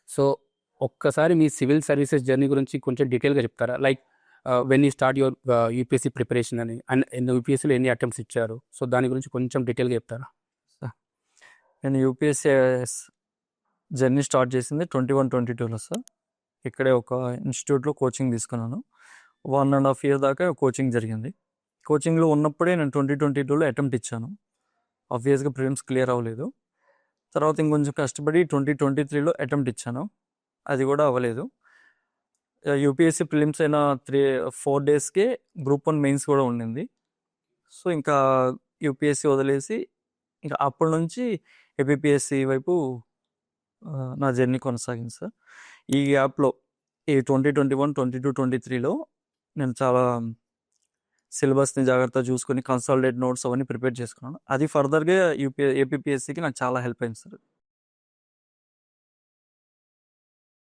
So ఒక్కసారి మీ civil services journey గురించి కొంచెం డీటెయిల్గా చెప్తారా? Like when you start your UPSC preparation అని అండ్ యూపీఎస్సీలో ఎన్ని అటెంప్ట్స్ ఇచ్చారు? సో దాని గురించి కొంచెం డీటెయిల్గా చెప్తారా? నేను యూపీఎస్సీ జర్నీ స్టార్ట్ చేసింది 21-22లో సార్. ఇక్కడే ఒక ఇన్స్టిట్యూట్లో కోచింగ్ తీసుకున్నాను. 1.5 year దాకా కోచింగ్ జరిగింది. కోచింగ్లో ఉన్నప్పుడే నేను 2022లో అటెంప్ట్ ఇచ్చాను. ఆబ్వియస్గా ప్రిలిమ్స్ క్లియర్ అవ్వలేదు. తర్వాత ఇంకొంచెం కష్టపడి 2023లో అటెంప్ట్ ఇచ్చాను. అది కూడా అవ్వలేదు. యూపీఎస్సీ ప్రిలిమ్స్ అయిన 4 daysకే గ్రూప్ 1 మెయిన్స్ కూడా ఉండింది. సో ఇంకా యూపీఎస్సీ వదిలేసి ఇంకా అప్పటి నుంచి ఏపీపీఎస్సీ వైపు నా జర్నీ కొనసాగింది సార్. ఈ గ్యాప్లో ఈ 2021, 22, 23లో నేను చాలా సిలబస్ని జాగ్రత్తగా చూసుకొని కన్సాలిడేట్ నోట్స్ అవన్నీ ప్రిపేర్ చేసుకున్నాను. అది ఫర్దర్గా ఏపీపీఎస్సీకి నాకు చాలా హెల్ప్ అయింది సార్.